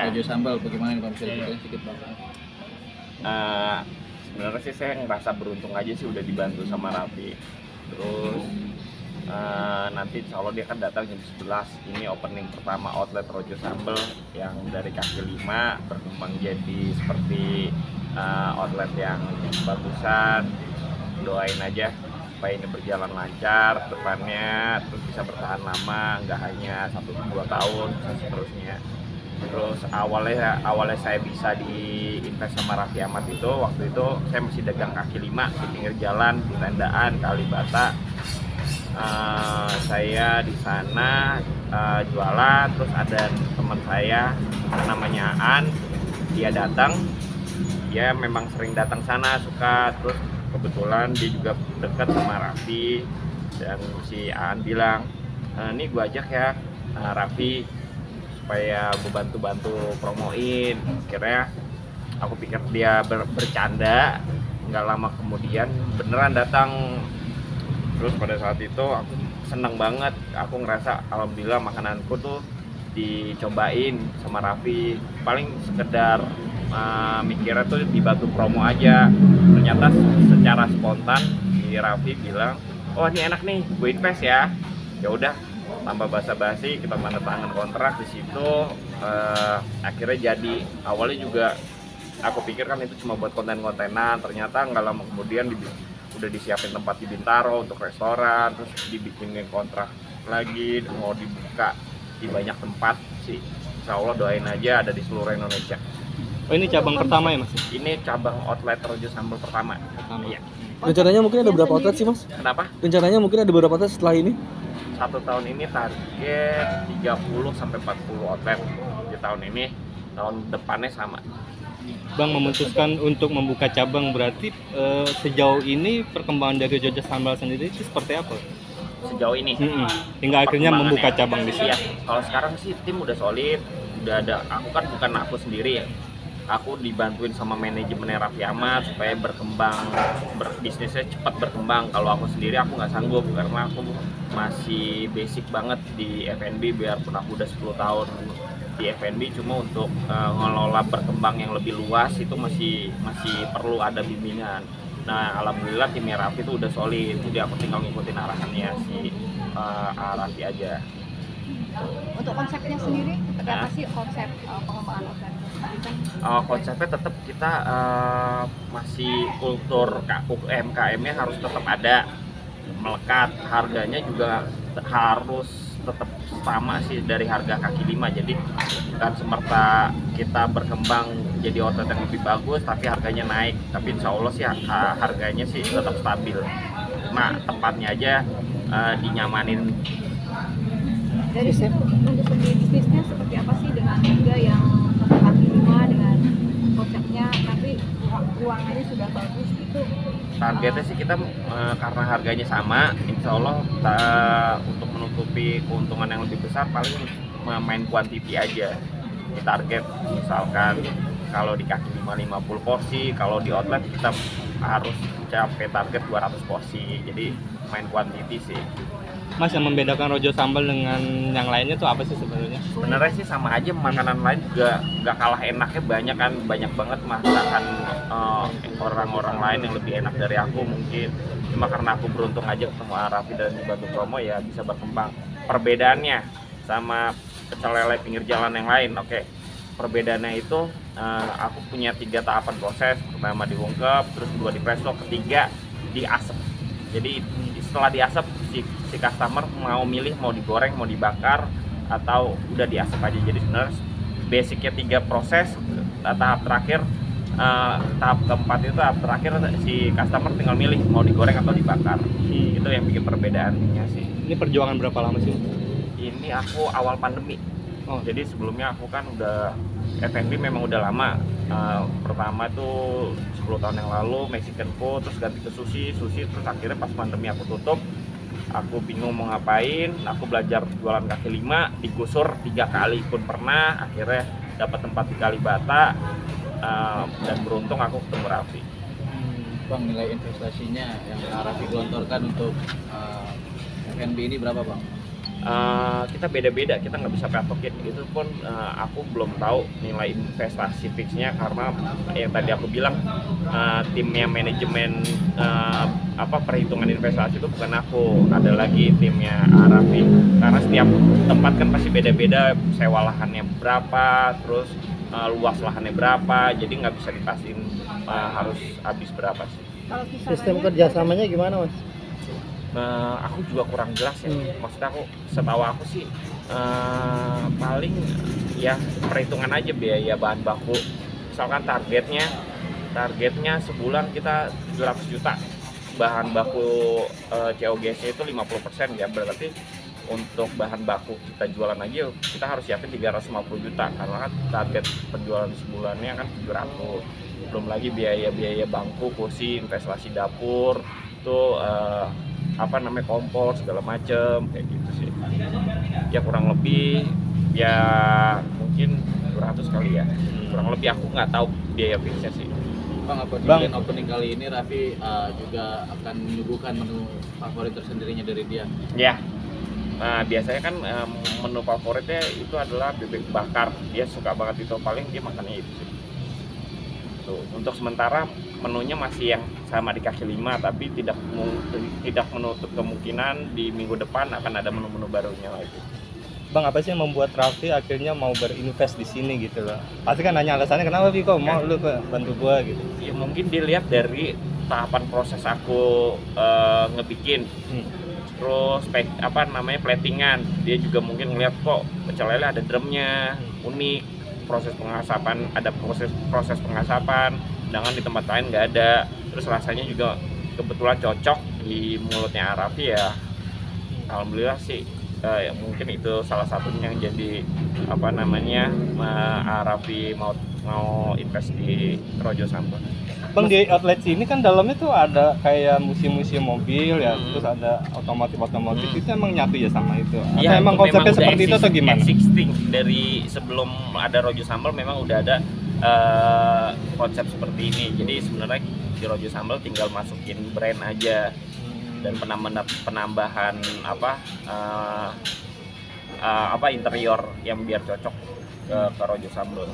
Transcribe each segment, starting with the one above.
Rojo Sambal, bagaimana nih Bang, bisa diceritain sedikit Bang? Sebenarnya sih saya ngerasa beruntung aja sih udah dibantu sama Raffi. Terus nanti insya Allah dia kan datang jam 11. Ini opening pertama outlet Rojo Sambal yang dari kaki 5 berkembang jadi seperti outlet yang bagusan. Doain aja supaya ini berjalan lancar depannya, terus bisa bertahan lama, nggak hanya 1-2 tahun, bisa seterusnya. Terus awalnya saya bisa diinvest sama Raffi Ahmad itu, waktu itu saya masih dagang kaki 5 di pinggir jalan, di tendaan Kalibata. Saya di sana jualan, terus ada teman saya namanya Aan, dia datang, dia memang sering datang sana, suka. Terus kebetulan dia juga dekat sama Raffi, dan si Aan bilang, nih gue ajak ya Raffi supaya gue bantu promoin. Akhirnya aku pikir dia bercanda, nggak lama kemudian beneran datang. Terus pada saat itu aku seneng banget, aku ngerasa alhamdulillah makananku tuh dicobain sama Raffi. Paling sekedar mikirnya tuh dibantu promo aja, ternyata secara spontan si Raffi bilang, oh ini enak nih, gue invest ya. Ya udah, tanpa basa-basi kita tanda tangan kontrak di situ. Akhirnya jadi. Awalnya juga aku pikir kan itu cuma buat konten-kontenan, ternyata nggak lama kemudian udah disiapin tempat di Bintaro untuk restoran, terus dibikinin kontrak lagi, mau dibuka di banyak tempat sih. Insya Allah doain aja ada di seluruh Indonesia. Oh, ini cabang pertama ya Mas? Ini cabang outlet Rojo Sambal pertama. Iya. Rencananya mungkin ada berapa outlet sih Mas? Kenapa? Rencananya mungkin ada beberapa outlet setelah ini? 1 tahun ini target 30-40 outlet di tahun ini. Tahun depannya sama. Bang memutuskan untuk membuka cabang, berarti sejauh ini perkembangan dari Rojo Sambal sendiri itu seperti apa? Sejauh ini hingga akhirnya membuka cabang di sini. Iya, kalau sekarang sih tim udah solid, udah ada. Aku kan bukan aku sendiri ya, aku dibantuin sama manajemen Raffi Ahmad supaya berkembang, bisnisnya cepat berkembang. Kalau aku sendiri aku nggak sanggup, karena aku masih basic banget di F&B, biarpun aku udah 10 tahun di F&B, cuma untuk ngelola berkembang yang lebih luas itu masih perlu ada bimbingan. Nah alhamdulillah timnya Raffi itu udah solid, jadi aku tinggal ngikutin arahannya si Raffi aja. Untuk konsepnya sendiri, seperti apa sih konsep pengembangan outlet? Konsepnya tetap kita masih kultur UMKM-nya harus tetap ada, melekat. Harganya juga harus tetap sama sih dari harga kaki 5, jadi bukan semerta kita berkembang jadi outlet yang lebih bagus tapi harganya naik, tapi insya Allah sih harganya sih tetap stabil. Nah tempatnya aja dinyamanin. Dari untuk segi bisnisnya seperti apa sih dengan harga yang kaki 5 dengan konsepnya, tapi ruangannya sudah bagus itu? Targetnya sih kita karena harganya sama, insya Allah untuk menutupi keuntungan yang lebih besar paling main quantity aja. Di target misalkan kalau di kaki 5 50 porsi, kalau di outlet kita harus capai target 200 porsi. Jadi main quantity sih. Mas, yang membedakan Rojo Sambal dengan yang lainnya tuh apa sih sebenarnya? Sebenarnya sih sama aja, makanan lain juga nggak kalah enaknya, banyak banget masakan orang-orang lain yang lebih enak dari aku mungkin. Cuma karena aku beruntung aja ketemu Raffi dan dibantu promo ya bisa berkembang. Perbedaannya sama pecel lele pinggir jalan yang lain, oke. Perbedaannya itu aku punya 3 tahapan proses. Pertama diungkep, terus 2 di presto, ketiga diasap. Jadi setelah diasap si customer mau milih mau digoreng, mau dibakar, atau udah diasap aja. Jadi sebenarnya basicnya 3 proses. Tahap terakhir, tahap keempat itu tahap terakhir si customer tinggal milih mau digoreng atau dibakar. Itu yang bikin perbedaannya sih. Ini perjuangan berapa lama sih? Ini aku awal pandemi. Jadi sebelumnya aku kan udah F&B memang udah lama. Pertama tuh 10 tahun yang lalu Mexican food, terus ganti ke sushi, terus akhirnya pas pandemi aku tutup. Aku bingung mau ngapain, aku belajar jualan kaki 5, digusur 3 kali pun pernah. Akhirnya dapat tempat di Kalibata, dan beruntung aku ketemu Raffi. Bang, nilai investasinya yang Raffi gelontorkan untuk F&B ini berapa Bang? kita beda-beda, kita nggak bisa patokin. Itu pun aku belum tahu nilai investasi fixnya, karena yang tadi aku bilang timnya manajemen perhitungan investasi itu bukan aku, ada lagi timnya Arafi. Karena setiap tempat kan pasti beda-beda, sewa lahannya berapa, terus luas lahannya berapa, jadi nggak bisa dipastiin harus habis berapa sih. Kalau Sistem kisarannya kerjasamanya gimana mas? Aku juga kurang jelas ya. Maksudnya aku, setahu aku sih paling ya perhitungan aja biaya bahan baku. Misalkan targetnya sebulan kita 700 juta bahan baku COGS-nya itu 50% ya, berarti untuk bahan baku kita jualan aja kita harus siapin 350 juta karena kan target penjualan sebulannya kan 700. Belum lagi biaya bangku, kursi, investasi dapur, itu kompor segala macem kayak gitu sih. Ya kurang lebih ya mungkin 200 kali ya. Kurang lebih aku nggak tahu biaya fixnya sih. Bang, apa di Bang. grand opening kali ini Raffi juga akan menyuguhkan menu favorit tersendirinya dari dia? Ya. Biasanya kan menu favoritnya itu adalah bebek bakar. Dia suka banget itu, paling dia makannya itu sih. Tuh, untuk sementara menunya masih yang sama di kaki 5, tapi tidak menutup kemungkinan di minggu depan akan ada menu-menu barunya lagi. Bang, apa sih yang membuat Raffi akhirnya mau berinvest di sini gitu loh? Pasti kan nanya alasannya kenapa Fi kok mau lu bantu gua gitu. Ya mungkin dilihat dari tahapan proses aku ngebikin. Terus platingan, dia juga mungkin ngeliat kok pecel lele ada drumnya unik, proses pengasapan ada proses pengasapan, sedangkan di tempat lain nggak ada. Terus rasanya juga kebetulan cocok di mulutnya Arafi ya. Alhamdulillah sih ya mungkin itu salah satunya yang jadi Arafi mau invest di Rojo Sambal. Bang, di outlet sini kan dalamnya tuh ada kayak museum mobil ya, terus ada otomotif itu emang nyatu ya sama itu. Atau Ya, emang itu konsepnya udah seperti itu atau gimana? Existing dari sebelum ada Rojo Sambal memang udah ada konsep seperti ini. Jadi sebenarnya di Rojo Sambal tinggal masukin brand aja dan penambahan interior yang biar cocok ke Rojo Sambal.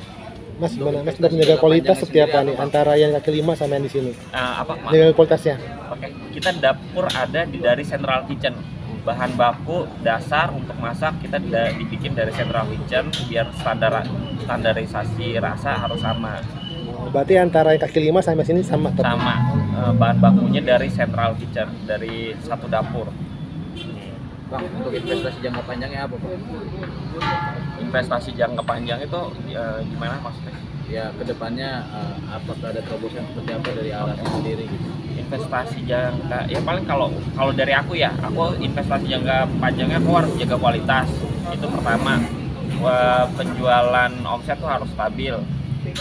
Mas gimana? Mas sudah menjaga kualitas seperti apa nih antara yang kaki 5 sama yang di sini? Jaga kualitasnya. Oke, kita dapur ada dari Central Kitchen. Bahan baku dasar untuk masak kita dibikin dari Central Kitchen biar standarisasi rasa harus sama. Berarti antara yang kaki 5 sampai sini sama tetap? Sama. Bahan bakunya dari Central Kitchen, dari satu dapur. Bang, untuk investasi jangka panjangnya apa, Bang? Investasi jangka panjang itu gimana maksudnya? Ya, kedepannya apakah ada terobosan seperti apa dari Arafi sendiri gitu? Investasi jangka, ya paling kalau dari aku ya, aku investasi jangka panjangnya aku harus jaga kualitas. Itu pertama. Penjualan omset tuh harus stabil.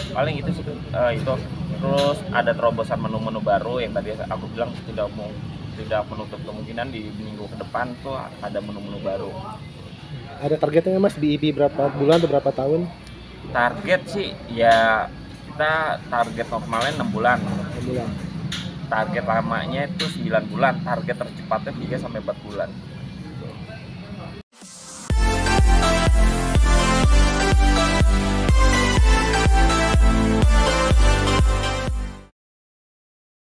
Paling itu sih itu. Terus ada terobosan menu-menu baru yang tadi aku bilang tidak menutup kemungkinan di minggu ke depan tuh ada menu-menu baru. Ada targetnya Mas di IP berapa bulan atau berapa tahun? Target sih ya kita target normalnya 6 bulan. 6 bulan. Target lamanya itu 9 bulan, target tercepatnya 3 sampai 4 bulan.